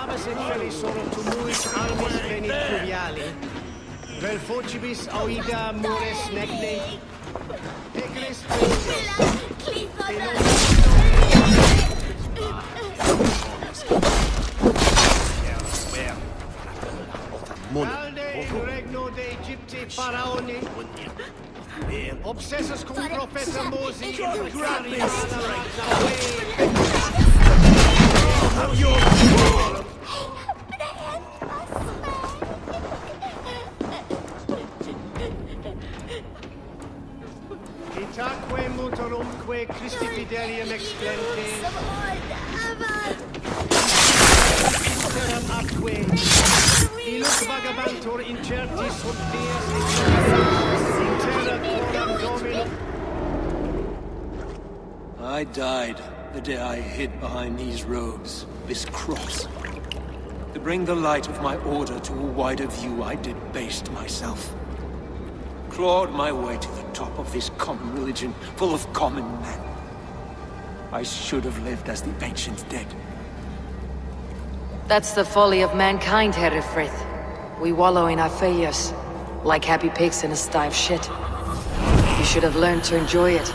Sabes et felisoro tumuit armis venit pluviali. Vel focibis auida mures necne. Eglis Alde in regno de Egypti faraoni. Obsessus cum profeta Mosi graria Itaque mutorumque Christi fidelium exclente. Interam atque. Illuc vagabantur incerti sunt dies in terra quoram domino. I died the day I hid behind these robes, this cross. To bring the light of my order to a wider view, I debased myself. Clawed my way to the top of this common religion, full of common men. I should have lived as the ancient dead. That's the folly of mankind, Herefrith. We wallow in our failures, like happy pigs in a sty of shit. You should have learned to enjoy it.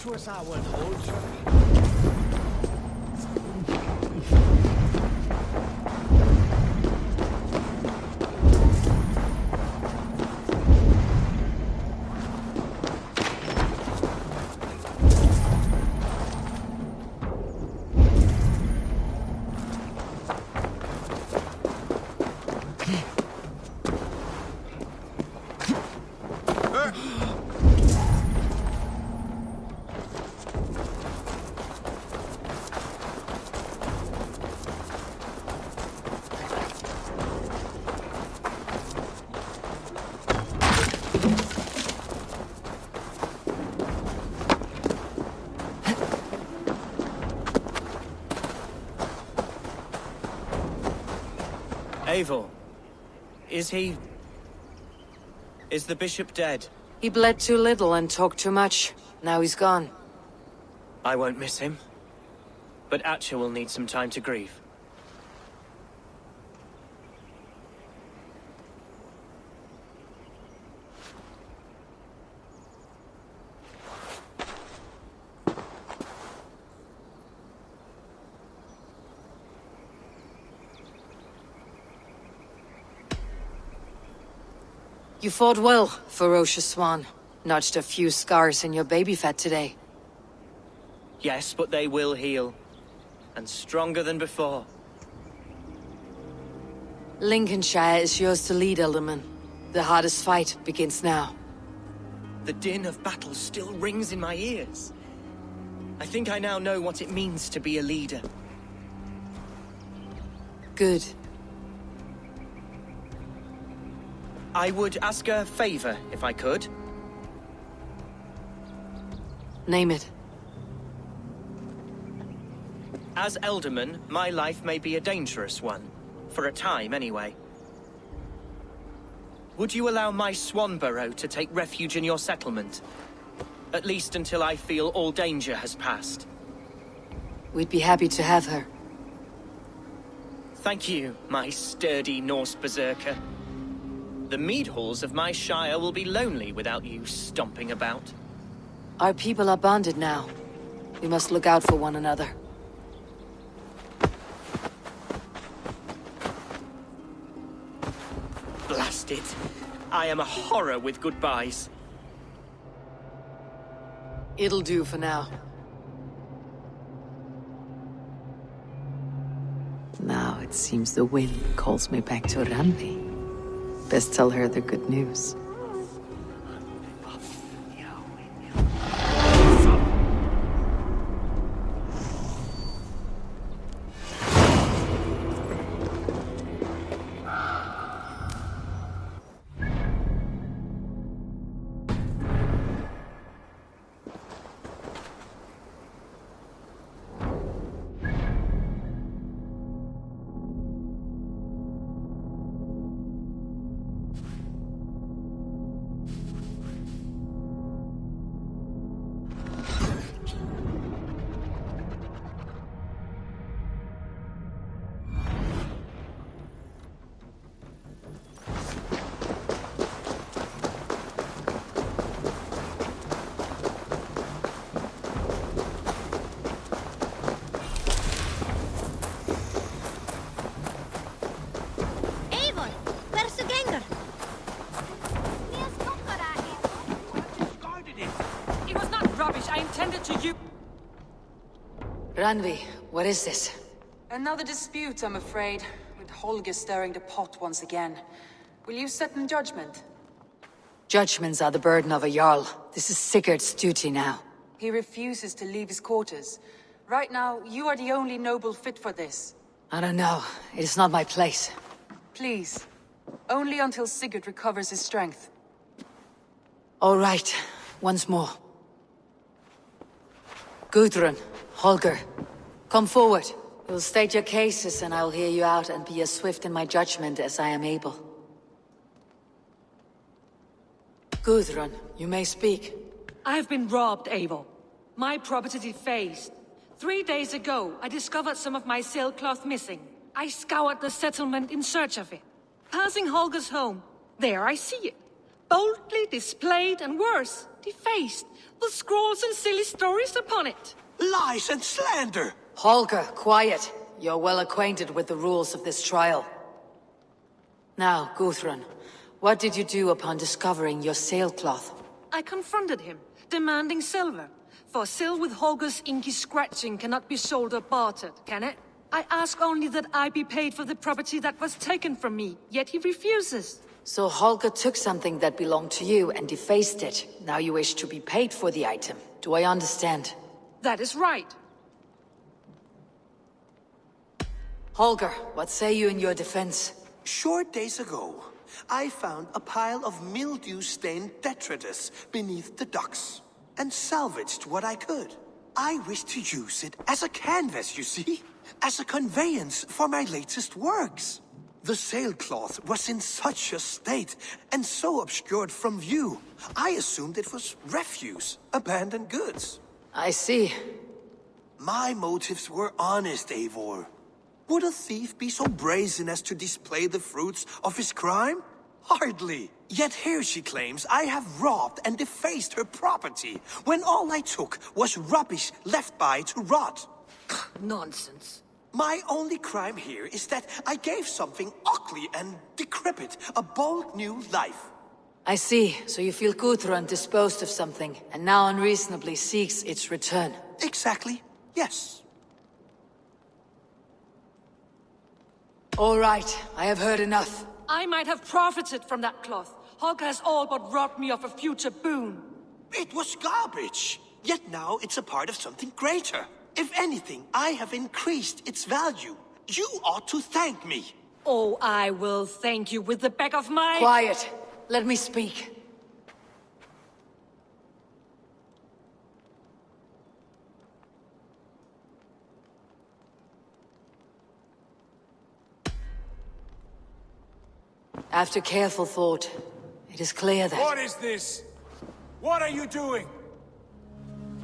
Was our hold. Eivor, is he... is the bishop dead? He bled too little and talked too much. Now he's gone. I won't miss him. But Atcha will need some time to grieve. You fought well, ferocious swan. Notched a few scars in your baby fat today. Yes, but they will heal. And stronger than before. Lincolnshire is yours to lead, Alderman. The hardest fight begins now. The din of battle still rings in my ears. I think I now know what it means to be a leader. Good. I would ask a favor, if I could. Name it. As Elderman, my life may be a dangerous one. For a time, anyway. Would you allow my Swanborough to take refuge in your settlement? At least until I feel all danger has passed. We'd be happy to have her. Thank you, my sturdy Norse berserker. The mead halls of my shire will be lonely without you stomping about. Our people are bonded now. We must look out for one another. Blast it. I am a horror with goodbyes. It'll do for now. Now it seems the wind calls me back to Randi. Best tell her the good news. Randvi, what is this? Another dispute, I'm afraid, with Holger stirring the pot once again. Will you set in judgment? Judgments are the burden of a Jarl. This is Sigurd's duty now. He refuses to leave his quarters. Right now, you are the only noble fit for this. I don't know. It is not my place. Please. Only until Sigurd recovers his strength. All right. Once more. Gudrun, Holger, come forward. You'll state your cases and I'll hear you out and be as swift in my judgment as I am able. Gudrun, you may speak. I have been robbed, Eivor. My property defaced. 3 days ago, I discovered some of my sailcloth missing. I scoured the settlement in search of it. Passing Holger's home, there I see it. Boldly displayed and worse, defaced, with scrawls and silly stories upon it. Lies and slander! Holger, quiet. You're well acquainted with the rules of this trial. Now, Gudrun, what did you do upon discovering your sailcloth? I confronted him, demanding silver. For sil with Holger's inky scratching cannot be sold or bartered, can it? I ask only that I be paid for the property that was taken from me, yet he refuses. So Holger took something that belonged to you and defaced it. Now you wish to be paid for the item. Do I understand? That is right. Holger, what say you in your defense? Short days ago, I found a pile of mildew-stained detritus beneath the docks, and salvaged what I could. I wish to use it as a canvas, you see? As a conveyance for my latest works. The sailcloth was in such a state, and so obscured from view, I assumed it was refuse, abandoned goods. I see. My motives were honest, Eivor. Would a thief be so brazen as to display the fruits of his crime? Hardly. Yet here she claims I have robbed and defaced her property, when all I took was rubbish left by to rot. Nonsense. My only crime here is that I gave something ugly and decrepit a bold new life. I see. So you feel Gudrun disposed of something, and now unreasonably seeks its return. Exactly. Yes. All right, I have heard enough. I might have profited from that cloth. Holger has all but robbed me of a future boon. It was garbage. Yet now it's a part of something greater. If anything, I have increased its value. You ought to thank me. Oh, I will thank you with the back of my... Quiet. Let me speak. After careful thought, it is clear that... What is this? What are you doing?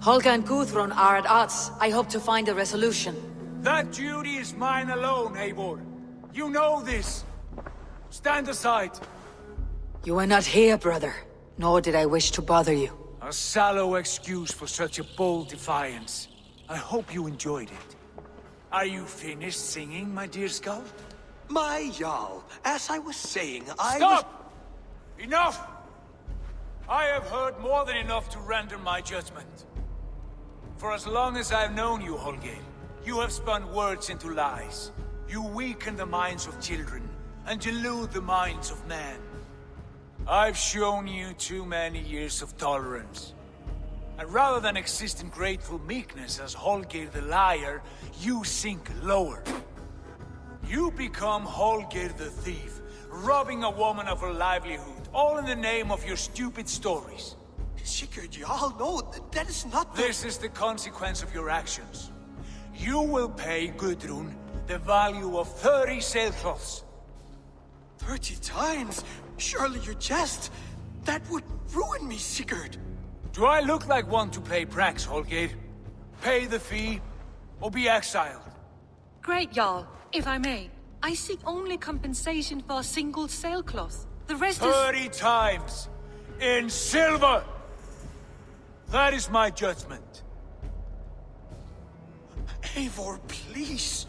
Holger and Gudrun are at odds. I hope to find a resolution. That duty is mine alone, Eivor. You know this. Stand aside. You are not here, brother. Nor did I wish to bother you. A sallow excuse for such a bold defiance. I hope you enjoyed it. Are you finished singing, my dear Skull? My Jarl, as I was saying, I Stop! Enough! I have heard more than enough to render my judgment. For as long as I've known you, Holger, you have spun words into lies. You weaken the minds of children, and delude the minds of men. I've shown you too many years of tolerance. And rather than exist in grateful meekness as Holger the liar, you sink lower. You become Holger the thief, robbing a woman of her livelihood, all in the name of your stupid stories. Sigurd, Jarl, no, that is not the... This is the consequence of your actions. You will pay Gudrun the value of 30 sailcloths. 30 times? Surely you jest. That would ruin me, Sigurd. Do I look like one to play pranks, Holger? Pay the fee, or be exiled. Great, Jarl. If I may, I seek only compensation for a single sailcloth. The rest is... 30 times! In silver! That is my judgment. Eivor, please.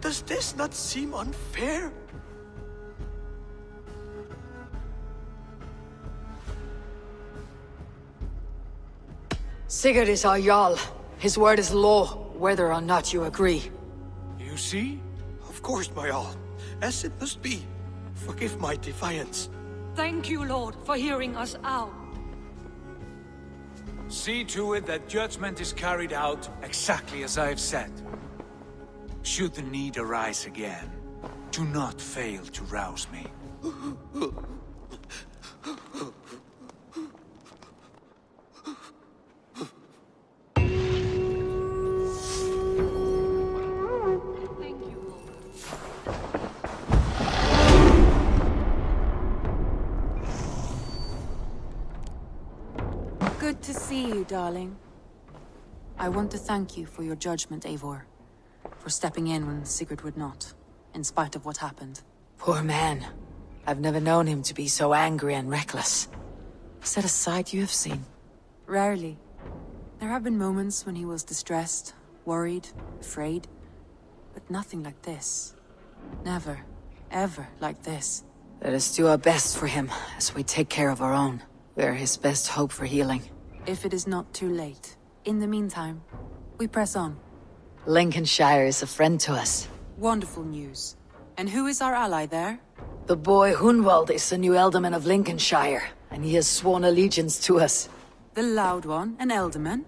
Does this not seem unfair? Sigurd is our Jarl. His word is law, whether or not you agree. You see? Of course, my Jarl. As it must be. Forgive my defiance. Thank you, Lord, for hearing us out. See to it that judgment is carried out exactly as I have said. Should the need arise again, do not fail to rouse me. Thank you, Lord. Good to see you, darling. I want to thank you for your judgment, Eivor. For stepping in when Sigurd would not, in spite of what happened. Poor man. I've never known him to be so angry and reckless. Is that a side you have seen? Rarely. There have been moments when he was distressed, worried, afraid. But nothing like this. Never, ever like this. Let us do our best for him, as we take care of our own. We are his best hope for healing. If it is not too late. In the meantime, we press on. Lincolnshire is a friend to us. Wonderful news. And who is our ally there? The boy Hunwald is the new Ealdorman of Lincolnshire, and he has sworn allegiance to us. The loud one, an Ealdorman?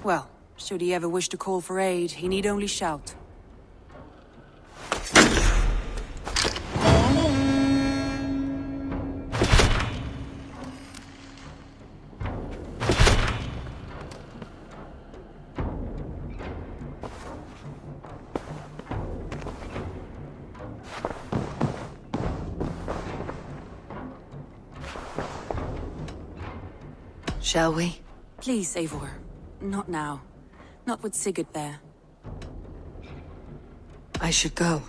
Well, should he ever wish to call for aid, he need only shout. Shall we? Please, Eivor. Not now. Not with Sigurd there. I should go.